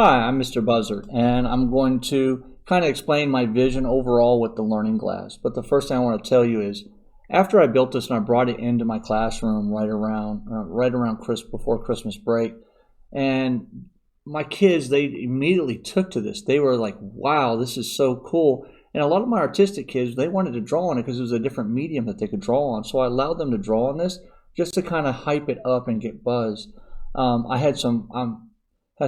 Hi, I'm Mr. Buzzard, and I'm going to kind of explain my vision overall with the learning glass. But the first thing I want to tell you is, after I built this and I brought it into my classroom right around before Christmas break, and my kids, they immediately took to this. They were like, "Wow, this is so cool!" And a lot of my artistic kids, they wanted to draw on it because it was a different medium that they could draw on. So I allowed them to draw on this just to kind of hype it up and get buzz. I had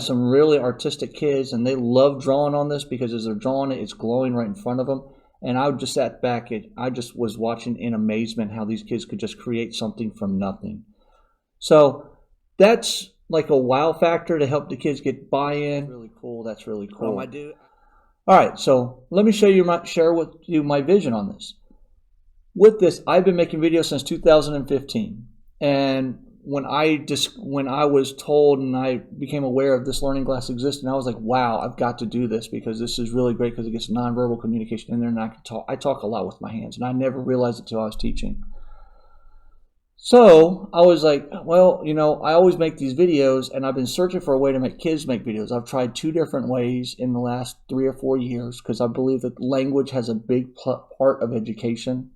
some really artistic kids, and they love drawing on this because as they're drawing it, it's glowing right in front of them. And I just sat back and I just was watching in amazement how these kids could just create something from nothing. So that's like a wow factor to help the kids get buy-in. Really cool. That's really cool. I do. All right, so let me share with you my vision on this. With this, I've been making videos since 2015, and when I was told and I became aware of this learning glass existing, I was like, wow, I've got to do this because this is really great because it gets nonverbal communication in there, and I talk a lot with my hands, and I never realized it until I was teaching. So I was like, well, I always make these videos, and I've been searching for a way to make kids make videos. I've tried 2 different ways in the last 3 or 4 years because I believe that language has a big part of education.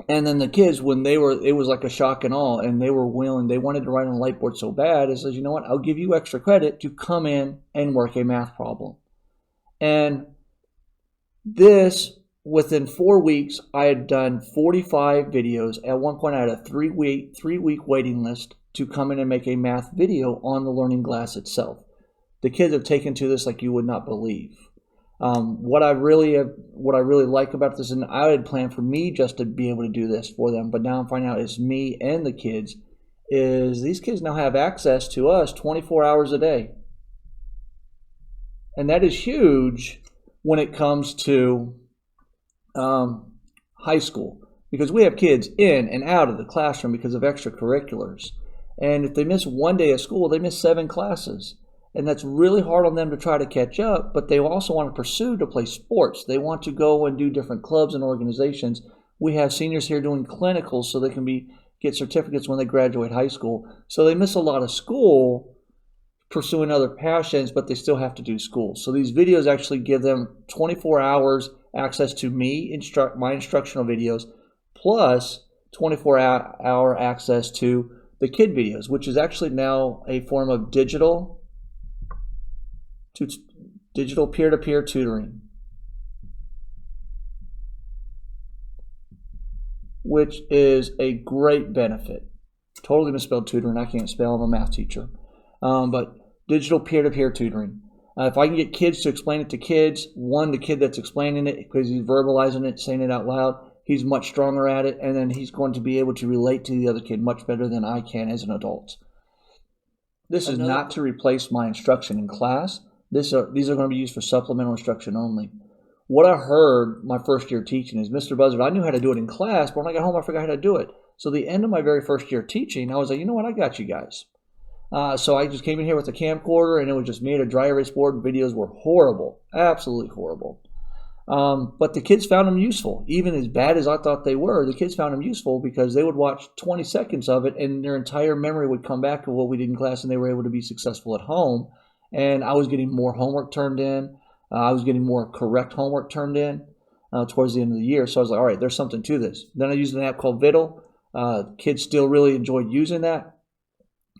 And then the kids, it was like a shock and awe, and they wanted to write on a whiteboard so bad. It says, you know what, I'll give you extra credit to come in and work a math problem. And this, within 4 weeks, I had done 45 videos. At one point, I had a 3-week waiting list to come in and make a math video on the learning glass itself. The kids have taken to this like you would not believe. What I really like about this, and I had planned for me just to be able to do this for them, but now I'm finding out it's me and the kids, is these kids now have access to us 24 hours a day. And that is huge when it comes to high school, because we have kids in and out of the classroom because of extracurriculars. And if they miss one day of school, they miss 7 classes. And that's really hard on them to try to catch up, but they also want to pursue to play sports. They want to go and do different clubs and organizations. We have seniors here doing clinicals so they can get certificates when they graduate high school. So they miss a lot of school pursuing other passions, but they still have to do school. So these videos actually give them 24 hours access to my instructional videos, plus 24-hour access to the kid videos, which is actually now a form of digital peer-to-peer tutoring, which is a great benefit. Totally misspelled tutoring. I can't spell. I'm a math teacher. But digital peer-to-peer tutoring. If I can get kids to explain it to kids, the kid that's explaining it, because he's verbalizing it, saying it out loud, he's much stronger at it, and then he's going to be able to relate to the other kid much better than I can as an adult. This is not to replace my instruction in class. These are going to be used for supplemental instruction only. What I heard my first year teaching is, Mr. Buzzard, I knew how to do it in class, but when I got home, I forgot how to do it. So the end of my very first year teaching, I was like, you know what, I got you guys. So I just came in here with a camcorder, and it was just me at a dry erase board. Videos were horrible, absolutely horrible. But the kids found them useful. Even as bad as I thought they were, the kids found them useful because they would watch 20 seconds of it, and their entire memory would come back to what we did in class, and they were able to be successful at home. And I was getting more homework turned in. I was getting more correct homework turned in towards the end of the year. So I was like, all right, there's something to this. Then I used an app called Viddle. Kids still really enjoyed using that.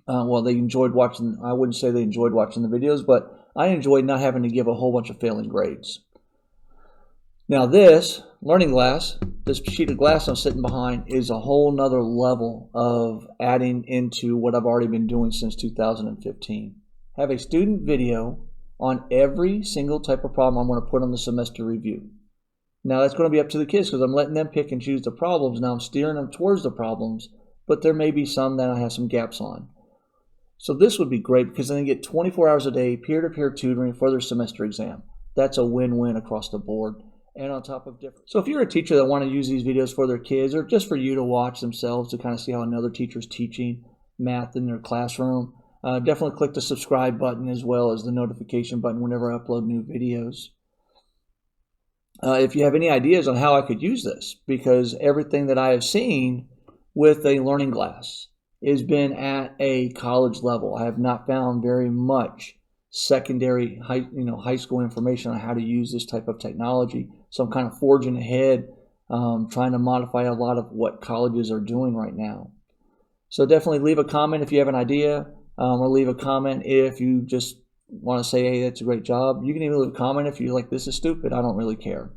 They enjoyed watching. I wouldn't say they enjoyed watching the videos, but I enjoyed not having to give a whole bunch of failing grades. Now this learning glass, this sheet of glass I'm sitting behind, is a whole nother level of adding into what I've already been doing since 2015. Have a student video on every single type of problem I'm going to put on the semester review. Now that's going to be up to the kids because I'm letting them pick and choose the problems. Now I'm steering them towards the problems, but there may be some that I have some gaps on. So this would be great because then they get 24 hours a day peer-to-peer tutoring for their semester exam. That's a win-win across the board. And on top of different. So if you're a teacher that want to use these videos for their kids or just for you to watch themselves to kind of see how another teacher's teaching math in their classroom, definitely click the subscribe button as well as the notification button whenever I upload new videos. If you have any ideas on how I could use this, because everything that I have seen with a learning glass has been at a college level. I have not found very much secondary high school information on how to use this type of technology. So I'm kind of forging ahead, trying to modify a lot of what colleges are doing right now. So definitely leave a comment if you have an idea, or leave a comment if you just want to say, hey, that's a great job. You can even leave a comment if you're like, this is stupid. I don't really care.